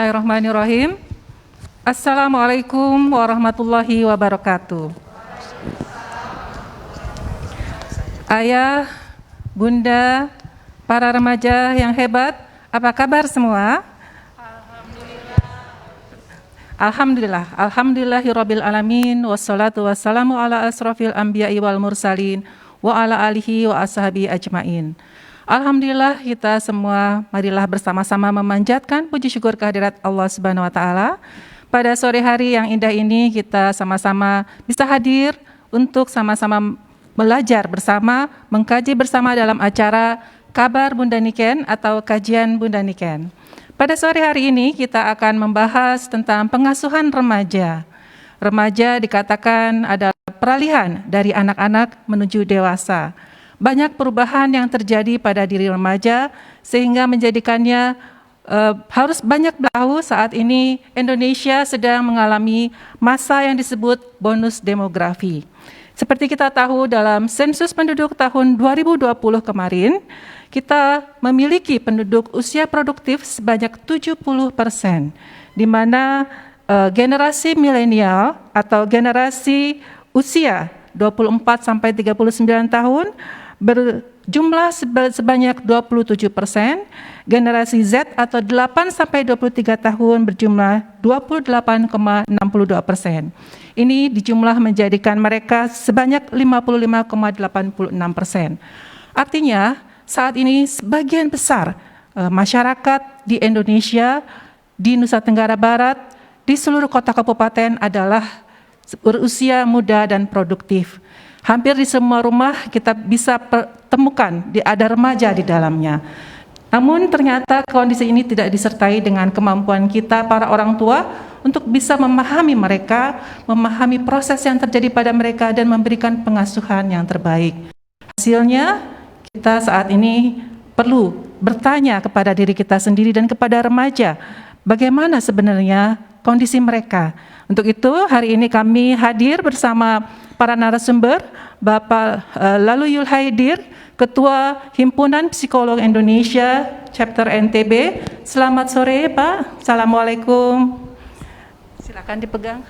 Bismillahirrahmanirrahim. Assalamualaikum warahmatullahi wabarakatuh. Ayah, bunda, para remaja yang hebat, apa kabar semua? Alhamdulillahirabbil alamin, wassalatu wassalamu ala asrofil anbiya'i wal mursalin wa ala alihi wa ashabi ajmain. Alhamdulillah, kita semua marilah bersama-sama memanjatkan puji syukur kehadirat Allah Subhanahu wa taala. Pada sore hari yang indah ini kita sama-sama bisa hadir untuk sama-sama belajar bersama, mengkaji bersama dalam acara Kabar Bunda Niken atau Kajian Bunda Niken. Pada sore hari ini kita akan membahas tentang pengasuhan remaja. Remaja dikatakan adalah peralihan dari anak-anak menuju dewasa. Banyak perubahan yang terjadi pada diri remaja sehingga menjadikannya harus banyak tahu saat ini Indonesia sedang mengalami masa yang disebut bonus demografi. Seperti kita tahu dalam sensus penduduk tahun 2020 kemarin, kita memiliki penduduk usia produktif sebanyak 70%, di mana generasi milenial atau generasi usia 24 sampai 39 tahun berjumlah sebanyak 27%, generasi Z atau 8 sampai 23 tahun berjumlah 28,62%. Ini dijumlah menjadikan mereka sebanyak 55,86%. Artinya saat ini sebagian besar masyarakat di Indonesia, di Nusa Tenggara Barat, di seluruh kota kabupaten adalah berusia muda dan produktif. Hampir di semua rumah kita bisa temukan ada remaja di dalamnya. Namun ternyata kondisi ini tidak disertai dengan kemampuan kita para orang tua untuk bisa memahami mereka, memahami proses yang terjadi pada mereka dan memberikan pengasuhan yang terbaik. Hasilnya kita saat ini perlu bertanya kepada diri kita sendiri dan kepada remaja, bagaimana sebenarnya kondisi mereka. Untuk itu hari ini kami hadir bersama para narasumber, Bapak Laluyul Haidir, Ketua Himpunan Psikolog Indonesia, Chapter NTB. Selamat sore Pak, Assalamualaikum. Silakan dipegang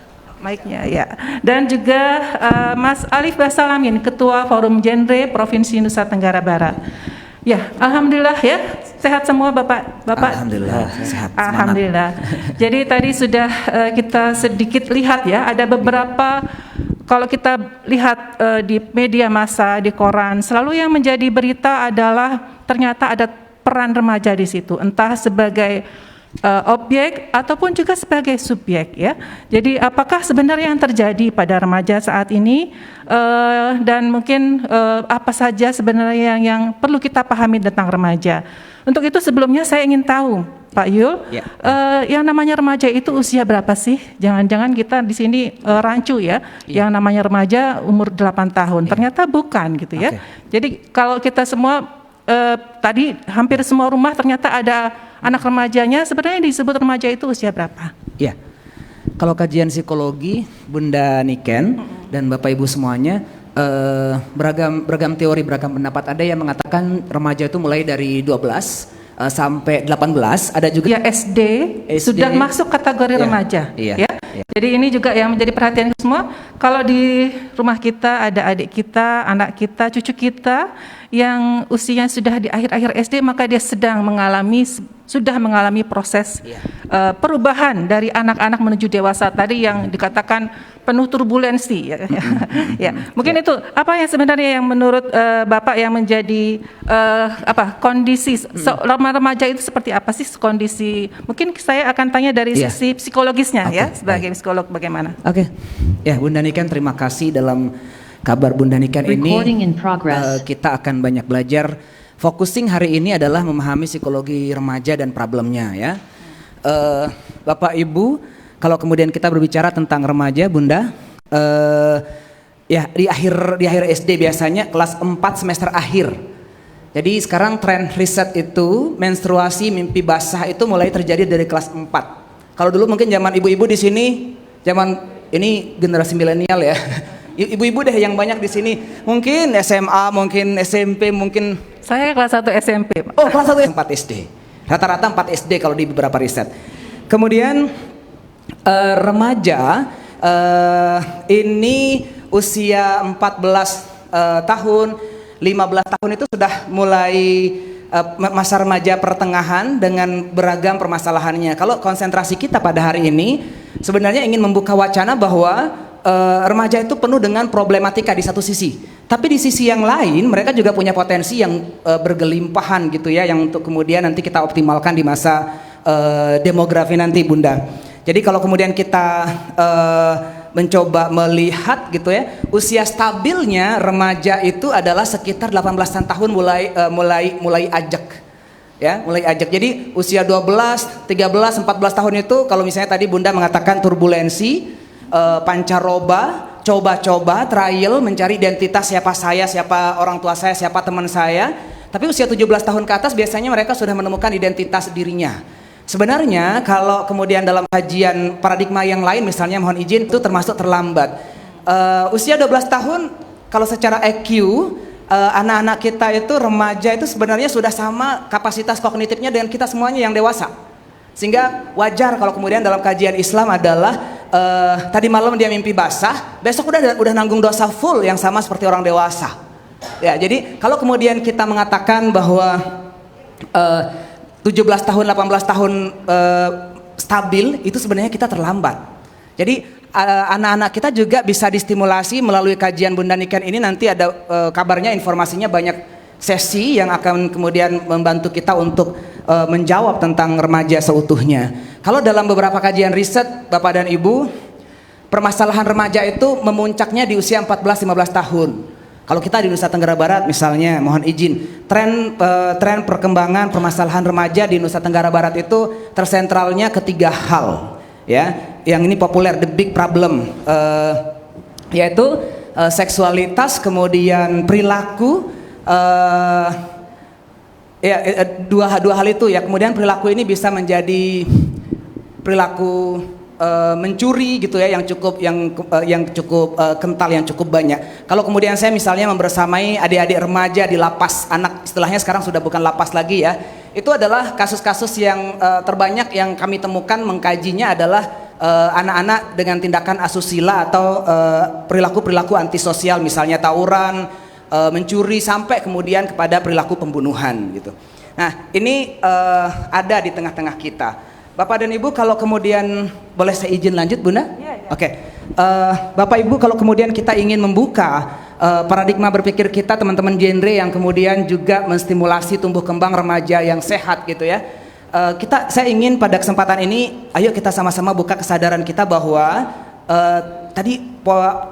mic-nya ya. Dan juga Mas Alif Basalamin, Ketua Forum Genre Provinsi Nusa Tenggara Barat. Ya, alhamdulillah ya, sehat semua Bapak. Alhamdulillah sehat. Alhamdulillah. Jadi tadi sudah kita sedikit lihat ya, ada beberapa kalau kita lihat di media massa, di koran, selalu yang menjadi berita adalah ternyata ada peran remaja di situ, entah sebagai objek ataupun juga sebagai subjek ya. Jadi apakah sebenarnya yang terjadi pada remaja saat ini dan mungkin apa saja sebenarnya yang perlu kita pahami tentang remaja. Untuk itu sebelumnya saya ingin tahu Pak Yul, yang namanya remaja itu usia berapa sih? Jangan-jangan kita di sini rancu ya, yang namanya remaja umur 8 tahun. Ternyata bukan gitu ya. Jadi kalau kita semua tadi hampir semua rumah ternyata ada anak remajanya, sebenarnya disebut remaja itu usia berapa? Ya, kalau kajian psikologi Bunda Niken dan Bapak Ibu semuanya beragam teori, beragam pendapat. Ada yang mengatakan remaja itu mulai dari 12 sampai 18. Ada juga ya SD sudah masuk kategori remaja. Ya. Jadi ini juga yang menjadi perhatian semua. Kalau di rumah kita ada adik kita, anak kita, cucu kita yang usianya sudah di akhir-akhir SD, maka dia sudah mengalami proses perubahan dari anak-anak menuju dewasa tadi yang dikatakan penuh turbulensi ya. Mungkin itu apa yang sebenarnya yang menurut Bapak yang menjadi kondisi remaja itu seperti apa sih kondisi? Mungkin saya akan tanya dari sisi psikologisnya ya, sebagai psikolog bagaimana? Ya Bunda Niken, terima kasih. Dalam Kabar Bunda Niken ini kita akan banyak belajar. Focusing hari ini adalah memahami psikologi remaja dan problemnya ya. Bapak Ibu, kalau kemudian kita berbicara tentang remaja Bunda, ya di akhir SD biasanya kelas 4 semester akhir. Jadi sekarang tren riset itu menstruasi mimpi basah itu mulai terjadi dari kelas 4. Kalau dulu mungkin zaman ibu-ibu di sini, zaman ini generasi milenial ya. Ibu-ibu deh yang banyak di sini. Mungkin SMA, mungkin SMP, mungkin saya kelas 1 SMP. Oh, kelas 1 4 SD. Rata-rata 4 SD kalau di beberapa riset. Kemudian remaja ini usia 14 tahun, 15 tahun itu sudah mulai masa remaja pertengahan dengan beragam permasalahannya. Kalau konsentrasi kita pada hari ini sebenarnya ingin membuka wacana bahwa remaja itu penuh dengan problematika di satu sisi, tapi di sisi yang lain mereka juga punya potensi yang bergelimpahan gitu ya, yang untuk kemudian nanti kita optimalkan di masa demografi nanti, Bunda. Jadi kalau kemudian kita mencoba melihat gitu ya, usia stabilnya remaja itu adalah sekitar 18 tahun mulai ajak. Ya, mulai ajak. Jadi usia 12, 13, 14 tahun itu kalau misalnya tadi Bunda mengatakan turbulensi, pancaroba, coba-coba, trial, mencari identitas siapa saya, siapa orang tua saya, siapa teman saya. Tapi usia 17 tahun ke atas biasanya mereka sudah menemukan identitas dirinya. Sebenarnya kalau kemudian dalam kajian paradigma yang lain, misalnya mohon izin, itu termasuk terlambat. Usia 12 tahun kalau secara EQ, anak-anak kita itu remaja itu sebenarnya sudah sama kapasitas kognitifnya dengan kita semuanya yang dewasa. Sehingga wajar kalau kemudian dalam kajian Islam adalah tadi malam dia mimpi basah, besok udah nanggung dosa full yang sama seperti orang dewasa. Ya, jadi kalau kemudian kita mengatakan bahwa 17 tahun, 18 tahun stabil, itu sebenarnya kita terlambat. Jadi anak-anak kita juga bisa distimulasi melalui kajian Bunda Niken ini. Nanti ada kabarnya, informasinya banyak sesi yang akan kemudian membantu kita untuk menjawab tentang remaja seutuhnya. Kalau dalam beberapa kajian riset Bapak dan Ibu, permasalahan remaja itu memuncaknya di usia 14-15 tahun. Kalau kita di Nusa Tenggara Barat misalnya, mohon izin, tren perkembangan permasalahan remaja di Nusa Tenggara Barat itu tersentralnya ketiga hal, ya, yang ini populer, the big problem, yaitu seksualitas, kemudian perilaku, dua hal itu ya. Kemudian perilaku ini bisa menjadi perilaku mencuri gitu ya, yang cukup kental, yang cukup banyak. Kalau kemudian saya misalnya membersamai adik-adik remaja di lapas anak, istilahnya sekarang sudah bukan lapas lagi ya, itu adalah kasus-kasus yang terbanyak yang kami temukan mengkajinya adalah anak-anak dengan tindakan asusila atau perilaku-perilaku antisosial, misalnya tawuran, mencuri, sampai kemudian kepada perilaku pembunuhan gitu. Nah ini ada di tengah-tengah kita. Bapak dan Ibu, kalau kemudian boleh saya izin lanjut, Bunda? Ya. Oke. Bapak Ibu, kalau kemudian kita ingin membuka paradigma berpikir kita, teman-teman genre yang kemudian juga menstimulasi tumbuh kembang remaja yang sehat gitu ya. Saya ingin pada kesempatan ini, ayo kita sama-sama buka kesadaran kita bahwa tadi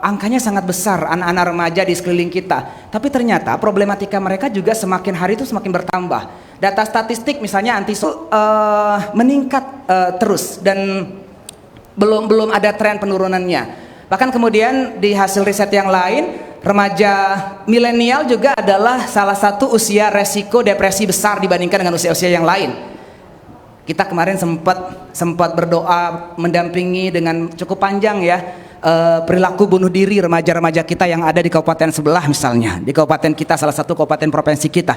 angkanya sangat besar anak-anak remaja di sekeliling kita. Tapi ternyata problematika mereka juga semakin hari itu semakin bertambah. Data statistik misalnya meningkat terus dan belum ada tren penurunannya. Bahkan kemudian di hasil riset yang lain, remaja milenial juga adalah salah satu usia resiko depresi besar dibandingkan dengan usia-usia yang lain. Kita kemarin sempat berdoa mendampingi dengan cukup panjang ya, perilaku bunuh diri remaja-remaja kita yang ada di kabupaten sebelah, misalnya di kabupaten kita, salah satu kabupaten provinsi kita.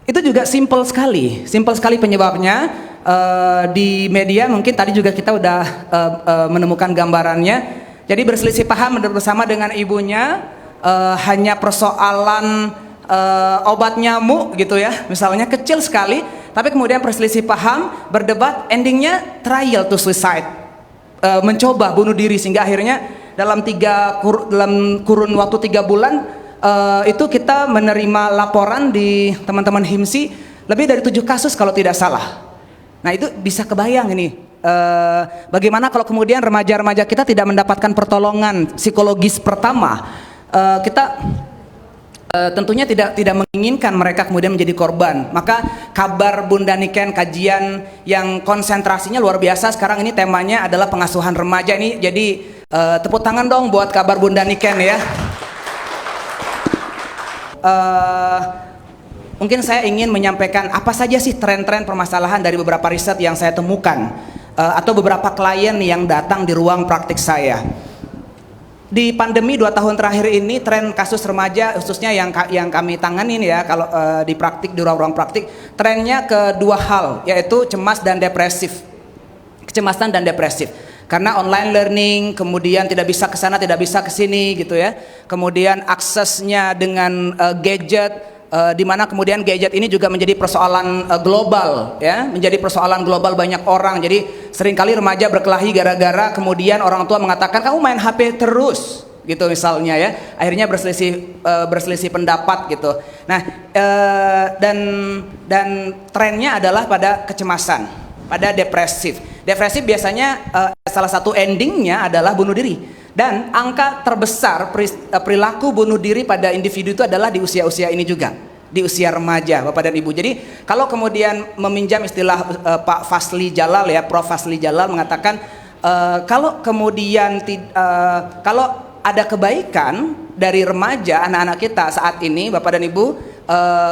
Itu juga simple sekali penyebabnya. Di media mungkin tadi juga kita udah menemukan gambarannya. Jadi berselisih paham bersama dengan ibunya, hanya persoalan obat nyamuk gitu ya, misalnya kecil sekali, tapi kemudian perselisih paham, berdebat, endingnya trial to suicide, mencoba bunuh diri, sehingga akhirnya dalam kurun waktu 3 bulan itu kita menerima laporan di teman-teman HIMSI lebih dari 7 kasus kalau tidak salah. Nah itu bisa kebayang ini bagaimana kalau kemudian remaja-remaja kita tidak mendapatkan pertolongan psikologis pertama. Kita tentunya tidak menginginkan mereka kemudian menjadi korban. Maka kabar Bunda Niken, kajian yang konsentrasinya luar biasa sekarang ini, temanya adalah pengasuhan remaja ini. Jadi tepuk tangan dong buat kabar Bunda Niken ya. Mungkin saya ingin menyampaikan apa saja sih tren-tren permasalahan dari beberapa riset yang saya temukan, atau beberapa klien yang datang di ruang praktik saya. Di pandemi 2 tahun terakhir ini, tren kasus remaja khususnya yang kami tanganin ya, kalau di praktik, di ruang-ruang praktik, trennya ke 2 hal, yaitu cemas dan depresif. kecemasan dan depresif. Karena online learning, kemudian tidak bisa ke sana, tidak bisa ke sini gitu ya. Kemudian aksesnya dengan gadget, di mana kemudian gadget ini juga menjadi persoalan global ya, menjadi persoalan global banyak orang. Jadi seringkali remaja berkelahi gara-gara kemudian orang tua mengatakan kamu main HP terus gitu misalnya ya, akhirnya berselisih pendapat gitu. Nah dan trennya adalah pada kecemasan, pada depresif biasanya salah satu endingnya adalah bunuh diri. Dan angka terbesar perilaku bunuh diri pada individu itu adalah di usia-usia ini juga, di usia remaja, Bapak dan Ibu. Jadi kalau kemudian meminjam istilah Pak Fasli Jalal ya, Prof Fasli Jalal mengatakan kalau kemudian kalau ada kebaikan dari remaja anak-anak kita saat ini, Bapak dan Ibu,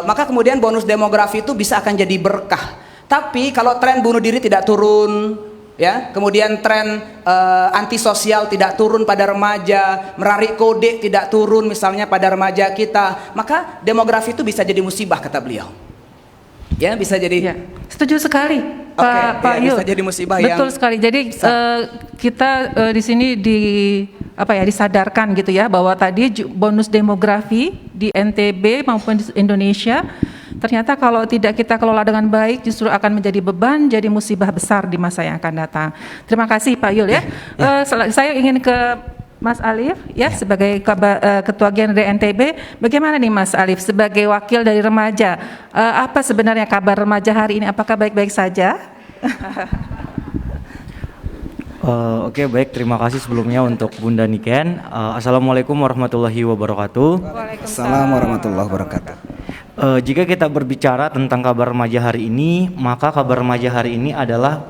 maka kemudian bonus demografi itu bisa akan jadi berkah. Tapi kalau tren bunuh diri tidak turun, ya, kemudian tren antisosial tidak turun pada remaja, merarik kode tidak turun misalnya pada remaja kita, maka demografi itu bisa jadi musibah kata beliau. Ya, bisa jadi. Ya, setuju sekali, Pak Yul. Bisa jadi musibah. Betul sekali. Jadi kita di sini disadarkan gitu ya bahwa tadi bonus demografi di NTB maupun di Indonesia ternyata kalau tidak kita kelola dengan baik justru akan menjadi beban, jadi musibah besar di masa yang akan datang. Terima kasih Pak Yul ya. Saya ingin ke Mas Alif ya, sebagai Ketua Genre NTB. Bagaimana nih Mas Alif sebagai wakil dari remaja? Apa sebenarnya kabar remaja hari ini? Apakah baik-baik saja? Oke, baik, terima kasih sebelumnya untuk Bunda Niken. Assalamualaikum warahmatullahi wabarakatuh. Waalaikumsalam warahmatullahi wabarakatuh. Jika kita berbicara tentang kabar remaja hari ini, maka kabar remaja hari ini adalah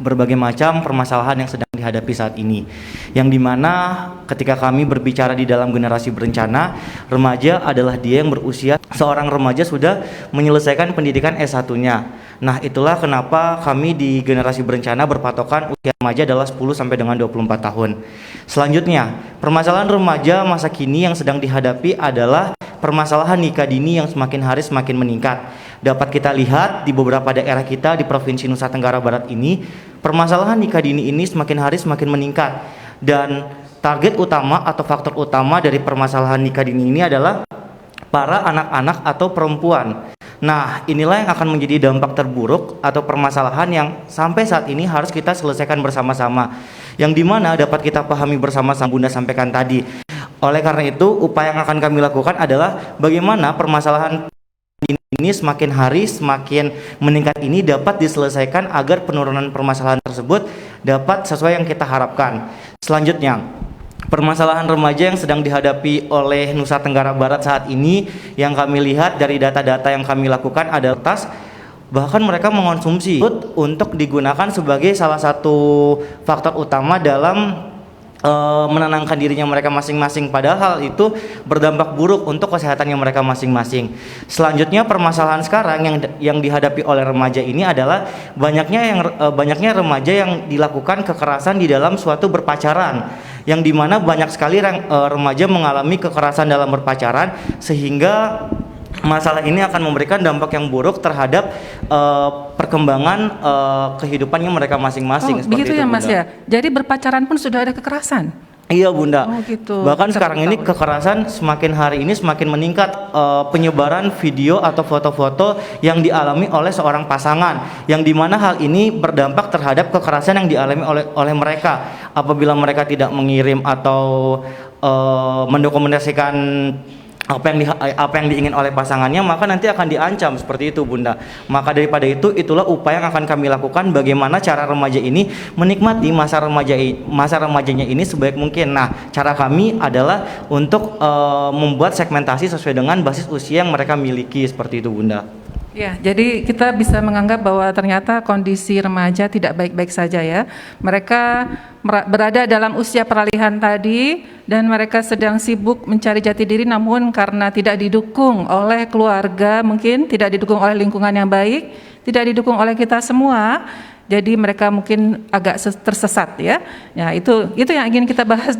berbagai macam permasalahan yang sedang dihadapi saat ini, yang dimana ketika kami berbicara di dalam generasi berencana, remaja adalah dia yang berusia, seorang remaja sudah menyelesaikan pendidikan S1-nya. Nah, itulah kenapa kami di generasi berencana berpatokan usia remaja adalah 10 sampai dengan 24 tahun. Selanjutnya, permasalahan remaja masa kini yang sedang dihadapi adalah permasalahan nikah dini yang semakin hari semakin meningkat. Dapat kita lihat di beberapa daerah kita di Provinsi Nusa Tenggara Barat ini, permasalahan nikah dini ini semakin hari semakin meningkat. Dan target utama atau faktor utama dari permasalahan nikah dini ini adalah para anak-anak atau perempuan. Nah, inilah yang akan menjadi dampak terburuk atau permasalahan yang sampai saat ini harus kita selesaikan bersama-sama, yang dimana dapat kita pahami bersama-sama Bunda sampaikan tadi. Oleh karena itu, upaya yang akan kami lakukan adalah bagaimana permasalahan ini semakin hari semakin meningkat ini dapat diselesaikan agar penurunan permasalahan tersebut dapat sesuai yang kita harapkan. Selanjutnya, permasalahan remaja yang sedang dihadapi oleh Nusa Tenggara Barat saat ini yang kami lihat dari data-data yang kami lakukan adalah bahkan mereka mengonsumsi untuk digunakan sebagai salah satu faktor utama dalam menenangkan dirinya mereka masing-masing, padahal hal itu berdampak buruk untuk kesehatannya mereka masing-masing. Selanjutnya, permasalahan sekarang yang dihadapi oleh remaja ini adalah banyaknya remaja yang dilakukan kekerasan di dalam suatu berpacaran, yang dimana banyak sekali remaja mengalami kekerasan dalam berpacaran, sehingga masalah ini akan memberikan dampak yang buruk terhadap perkembangan kehidupannya mereka masing-masing. Begitu ya Mas ya. Jadi berpacaran pun sudah ada kekerasan. Iya Bunda. Gitu. Bahkan sekarang ini kekerasan semakin hari ini semakin meningkat, penyebaran video atau foto-foto yang dialami oleh seorang pasangan, yang dimana hal ini berdampak terhadap kekerasan yang dialami oleh mereka apabila mereka tidak mengirim atau mendokumentasikan apa yang diingin oleh pasangannya, maka nanti akan diancam seperti itu Bunda. Maka daripada itu, itulah upaya yang akan kami lakukan, bagaimana cara remaja ini menikmati masa remajanya ini sebaik mungkin. Nah, cara kami adalah untuk membuat segmentasi sesuai dengan basis usia yang mereka miliki, seperti itu Bunda. Ya, jadi kita bisa menganggap bahwa ternyata kondisi remaja tidak baik-baik saja ya. Mereka berada dalam usia peralihan tadi dan mereka sedang sibuk mencari jati diri, namun karena tidak didukung oleh keluarga, mungkin tidak didukung oleh lingkungan yang baik, tidak didukung oleh kita semua, jadi mereka mungkin agak tersesat ya. Ya, itu yang ingin kita bahas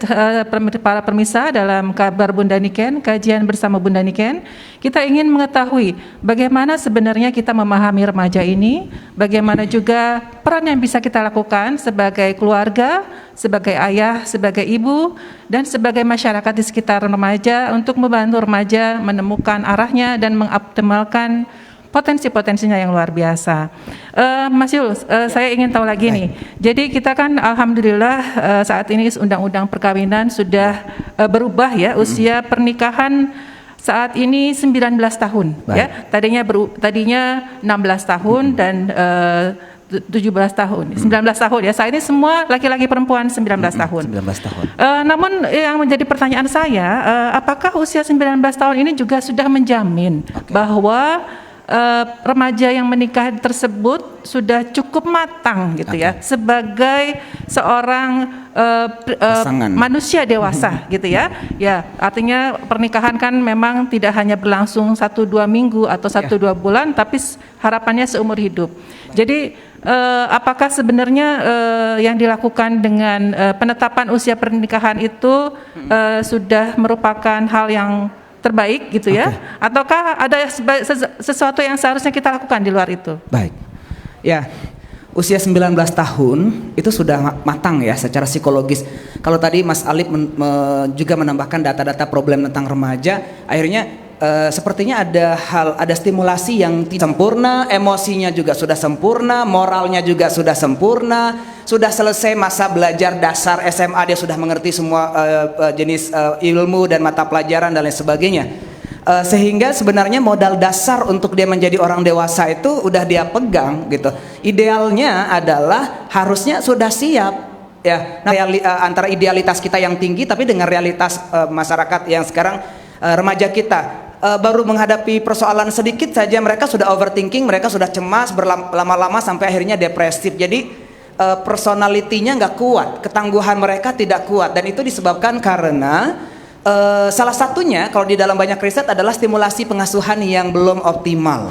para permisa dalam kabar Bunda Niken, kajian bersama Bunda Niken. Kita ingin mengetahui bagaimana sebenarnya kita memahami remaja ini, bagaimana juga peran yang bisa kita lakukan sebagai keluarga, sebagai ayah, sebagai ibu, dan sebagai masyarakat di sekitar remaja untuk membantu remaja menemukan arahnya dan mengoptimalkan potensi-potensinya yang luar biasa. Mas Yul, saya ingin tahu lagi nih. Jadi kita kan alhamdulillah saat ini undang-undang perkawinan sudah berubah ya, usia pernikahan saat ini 19 tahun. Baik. Ya. Tadinya 16 tahun dan 17 tahun, 19 tahun ya. Saat ini semua laki-laki perempuan 19 tahun. 19 tahun. Namun yang menjadi pertanyaan saya, apakah usia 19 tahun ini juga sudah menjamin bahwa remaja yang menikah tersebut sudah cukup matang gitu ya sebagai seorang manusia dewasa gitu ya. Ya, artinya pernikahan kan memang tidak hanya berlangsung 1-2 minggu atau 1-2 bulan, tapi harapannya seumur hidup. Jadi apakah sebenarnya yang dilakukan dengan penetapan usia pernikahan itu sudah merupakan hal yang terbaik gitu ya, ataukah ada sesuatu yang seharusnya kita lakukan di luar itu? Baik, ya usia 19 tahun itu sudah matang ya secara psikologis. Kalau tadi Mas Alip juga menambahkan data-data problem tentang remaja, akhirnya sepertinya ada stimulasi yang sempurna, emosinya juga sudah sempurna, moralnya juga sudah sempurna, sudah selesai masa belajar dasar SMA, dia sudah mengerti semua jenis ilmu dan mata pelajaran dan lain sebagainya. Sehingga sebenarnya modal dasar untuk dia menjadi orang dewasa itu udah dia pegang gitu. Idealnya adalah harusnya sudah siap ya. Nah, antara idealitas kita yang tinggi tapi dengan realitas masyarakat yang sekarang remaja kita baru menghadapi persoalan sedikit saja mereka sudah overthinking, mereka sudah cemas berlama-lama sampai akhirnya depresif. Jadi personalitinya nggak kuat, ketangguhan mereka tidak kuat, dan itu disebabkan karena salah satunya kalau di dalam banyak riset adalah stimulasi pengasuhan yang belum optimal.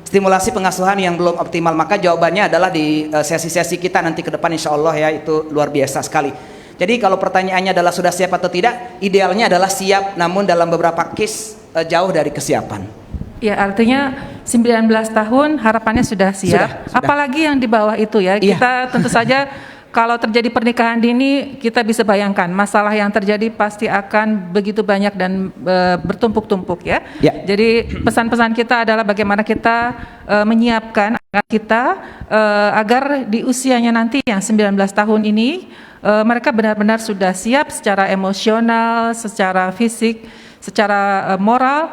Stimulasi pengasuhan yang belum optimal, maka jawabannya adalah di sesi-sesi kita nanti ke depan insya Allah ya, itu luar biasa sekali. Jadi kalau pertanyaannya adalah sudah siap atau tidak, idealnya adalah siap, namun dalam beberapa case jauh dari kesiapan. Ya, artinya 19 tahun harapannya sudah siap. Sudah. Apalagi yang di bawah itu ya. Kita tentu saja kalau terjadi pernikahan dini, kita bisa bayangkan masalah yang terjadi pasti akan begitu banyak dan bertumpuk-tumpuk ya. Jadi pesan-pesan kita adalah bagaimana kita menyiapkan anak kita agar di usianya nanti yang 19 tahun ini mereka benar-benar sudah siap secara emosional, secara fisik, secara moral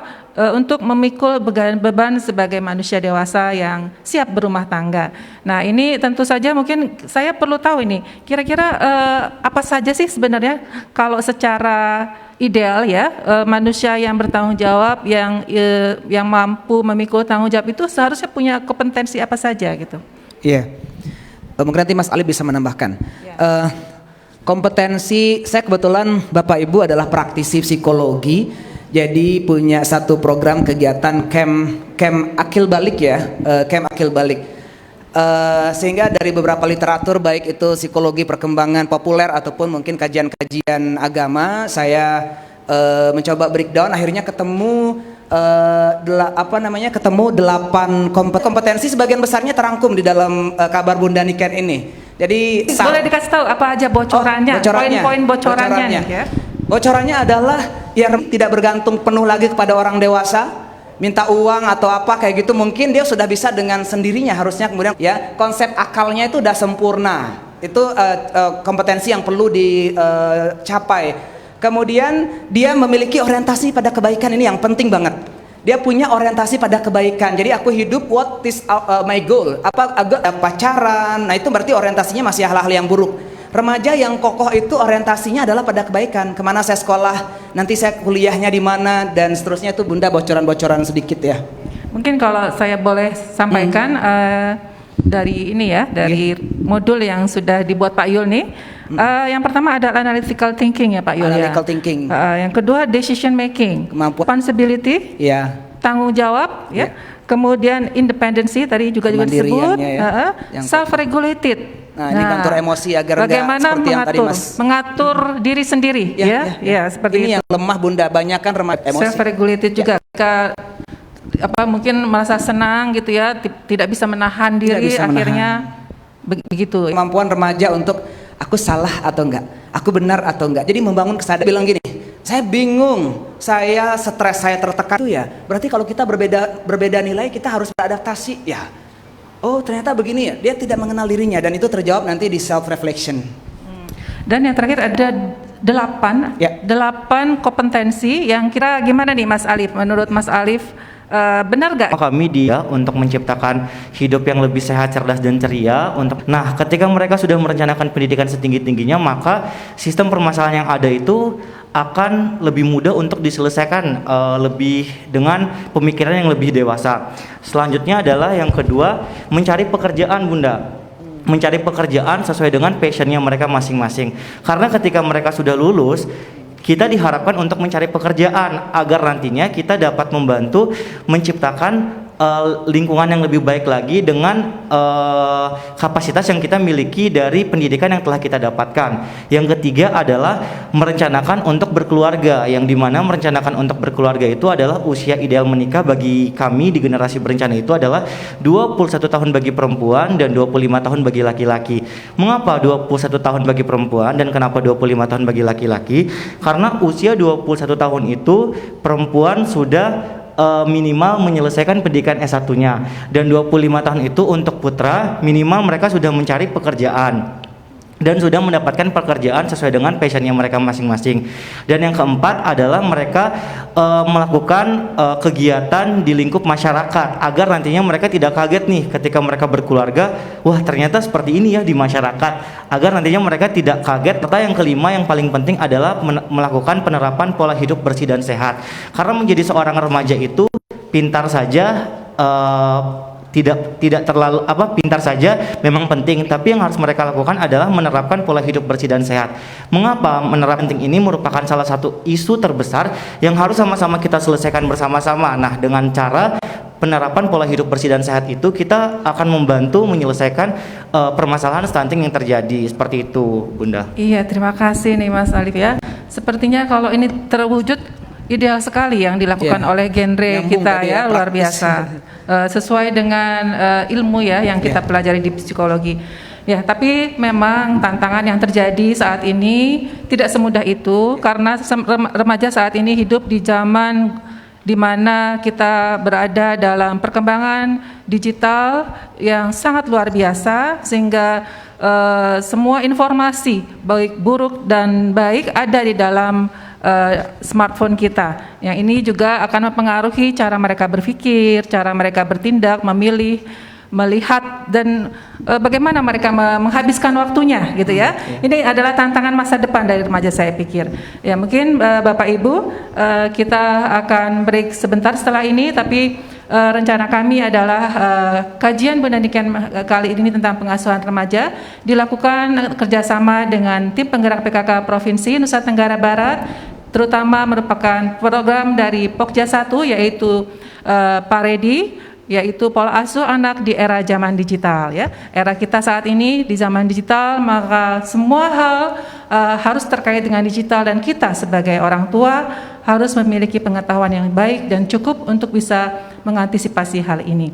untuk memikul beban sebagai manusia dewasa yang siap berumah tangga. Nah, ini tentu saja mungkin saya perlu tahu ini kira-kira apa saja sih sebenarnya kalau secara ideal ya manusia yang bertanggung jawab yang mampu memikul tanggung jawab itu seharusnya punya kompetensi apa saja gitu. Iya. Mungkin nanti Mas Ali bisa menambahkan. Kompetensi, saya kebetulan Bapak Ibu adalah praktisi psikologi, jadi punya satu program kegiatan camp akil balik ya, camp akil balik. Sehingga dari beberapa literatur baik itu psikologi perkembangan populer ataupun mungkin kajian-kajian agama, saya mencoba breakdown, akhirnya ketemu ketemu 8 kompetensi, sebagian besarnya terangkum di dalam kabar Bunda Niken ini. Jadi boleh dikasih tahu apa aja bocorannya, poin-poin bocorannya nih ya. Bocorannya adalah yang tidak bergantung penuh lagi kepada orang dewasa, minta uang atau apa kayak gitu, mungkin dia sudah bisa dengan sendirinya harusnya. Kemudian ya konsep akalnya itu udah sempurna, itu kompetensi yang perlu dicapai. Kemudian dia memiliki orientasi pada kebaikan, ini yang penting banget. Dia punya orientasi pada kebaikan. Jadi aku hidup, what is my goal? Pacaran. Nah itu berarti orientasinya masih hal-hal yang buruk. Remaja yang kokoh itu orientasinya adalah pada kebaikan. Kemana saya sekolah, nanti saya kuliahnya di mana, dan seterusnya. Itu Bunda bocoran-bocoran sedikit ya. Mungkin kalau saya boleh sampaikan dari ini ya, dari modul yang sudah dibuat Pak Yul nih. Yang pertama adalah analytical thinking ya Pak Yul. Analytical thinking. Yang kedua decision making. Kemampuan responsibility. Ya. tanggung jawab, ya. Kemudian independensi tadi juga disebut, self regulated. Nah, ini kantor emosi agar bagaimana seperti yang tadi Mas mengatur diri sendiri, seperti ini itu. yang lemah Bunda, banyak kan remaja emosi. Self regulated juga. Mungkin merasa senang gitu ya, tidak bisa menahan diri, akhirnya begitu. Kemampuan remaja untuk aku salah atau enggak, aku benar atau enggak. Jadi membangun kesadaran. Bilang gini, saya bingung, saya stres, saya tertekan itu ya. Berarti kalau kita berbeda nilai, kita harus beradaptasi ya. Oh ternyata begini ya, dia tidak mengenal dirinya, dan itu terjawab nanti di self reflection. Dan yang terakhir ada 8 kompetensi yang kira gimana nih Mas Alif? Menurut Mas Alif benar gak? Kami dia untuk menciptakan hidup yang lebih sehat, cerdas dan ceria. Nah, ketika mereka sudah merencanakan pendidikan setinggi-tingginya, maka sistem permasalahan yang ada itu akan lebih mudah untuk diselesaikan lebih dengan pemikiran yang lebih dewasa. Selanjutnya adalah yang kedua, mencari pekerjaan Bunda. Mencari pekerjaan sesuai dengan passionnya mereka masing-masing. Karena ketika mereka sudah lulus, kita diharapkan untuk mencari pekerjaan agar nantinya kita dapat membantu menciptakan lingkungan yang lebih baik lagi dengan kapasitas yang kita miliki dari pendidikan yang telah kita dapatkan. Yang ketiga adalah merencanakan untuk berkeluarga, yang dimana merencanakan untuk berkeluarga itu adalah usia ideal menikah bagi kami di generasi berencana itu adalah 21 tahun bagi perempuan dan 25 tahun bagi laki-laki. Mengapa 21 tahun bagi perempuan dan kenapa 25 tahun bagi laki-laki? Karena usia 21 tahun itu perempuan sudah minimal menyelesaikan pendidikan S1-nya, dan 25 tahun itu untuk putra minimal mereka sudah mencari pekerjaan dan sudah mendapatkan pekerjaan sesuai dengan passionnya mereka masing-masing. Dan yang keempat adalah mereka melakukan kegiatan di lingkup masyarakat agar nantinya mereka tidak kaget nih ketika mereka berkeluarga, wah ternyata seperti ini ya di masyarakat, agar nantinya mereka tidak kaget. Serta yang kelima yang paling penting adalah melakukan penerapan pola hidup bersih dan sehat. Karena menjadi seorang remaja itu pintar saja tidak terlalu pintar saja memang penting, tapi yang harus mereka lakukan adalah menerapkan pola hidup bersih dan sehat. Mengapa menerapkan penting ini merupakan salah satu isu terbesar yang harus sama-sama kita selesaikan bersama-sama. Nah, dengan cara penerapan pola hidup bersih dan sehat itu kita akan membantu menyelesaikan permasalahan stunting yang terjadi. Seperti itu, Bunda. Iya, terima kasih nih Mas Alif ya. Sepertinya kalau ini terwujud ideal sekali yang dilakukan oleh genre kita ya, luar biasa. Sesuai dengan ilmu ya yang kita pelajari di psikologi. Ya, tapi memang tantangan yang terjadi saat ini tidak semudah itu, karena remaja saat ini hidup di zaman di mana kita berada dalam perkembangan digital yang sangat luar biasa, sehingga semua informasi baik buruk dan baik ada di dalam smartphone kita. Yang ini juga akan mempengaruhi cara mereka berpikir, cara mereka bertindak, memilih, melihat, dan bagaimana mereka menghabiskan waktunya gitu ya. Ini adalah tantangan masa depan dari remaja, saya pikir. Ya, mungkin Bapak Ibu kita akan break sebentar setelah ini, tapi rencana kami adalah kajian Bunda Niken kali ini tentang pengasuhan remaja dilakukan kerjasama dengan tim penggerak PKK Provinsi Nusa Tenggara Barat, terutama merupakan program dari Pokja 1 yaitu Paredi, yaitu pola asuh anak di era zaman digital ya. Era kita saat ini di zaman digital, maka semua hal harus terkait dengan digital, dan kita sebagai orang tua harus memiliki pengetahuan yang baik dan cukup untuk bisa mengantisipasi hal ini.